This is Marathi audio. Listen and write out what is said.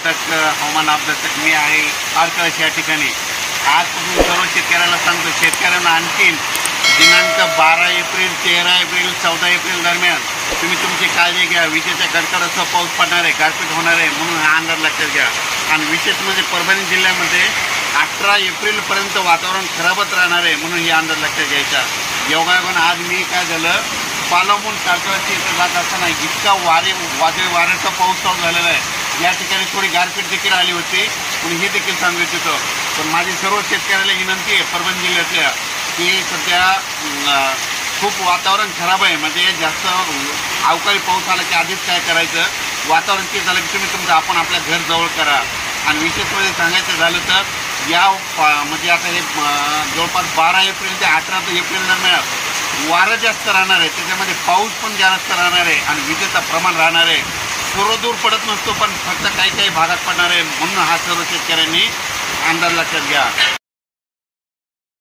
कर्नाटक हवामान अभ्यासक मी आहे आरकळस या ठिकाणी. आजपासून सर्व शेतकऱ्याला सांगतो, शेतकऱ्यांना आणखीन दिनांक 12 एप्रिल, 13 एप्रिल, 14 एप्रिल दरम्यान तुम्ही तुमची काळजी घ्या. विजेच्या कडकडासह पाऊस पडणार आहे, गारपीट होणार आहे, म्हणून हा अंदाज लक्षात घ्या. आणि विशेष म्हणजे परभणी जिल्ह्यामध्ये 18 एप्रिलपर्यंत वातावरण खराबच राहणार आहे, म्हणून हे अंदाज लक्षात घ्यायचा. योगायोगानं आज मी काय झालं, पालमून सारखं इथं जात असताना इतका वादळी वाऱ्याचा पाऊस चालू झालेला आहे. या ठिकाणी थोडी गारपीट देखील आली होती, पण हे देखील सांगू इच्छितो. पण माझी सर्व शेतकऱ्याला विनंती आहे परभणी जिल्ह्यातल्या की सध्या खूप वातावरण खराब आहे. म्हणजे जास्त अवकाळी पाऊस आला की आधीच काय करायचं, वातावरण ते झालं की तुम्ही तुमचं आपण आपल्या घर जवळ करा. आणि विशेष म्हणजे सांगायचं झालं तर म्हणजे आता हे जवळपास 12 एप्रिल ते 18 एप्रिल दरम्यान वारं जास्त राहणार आहे, त्याच्यामध्ये पाऊस पण जास्त राहणार आहे आणि विजेचं प्रमाण राहणार आहे. सर्वदूर पडत नसतो, पण फक्त काही काही भागात पडणार आहे, म्हणून हा सर्व शेतकऱ्यांनी अंदाज लक्षात घ्या.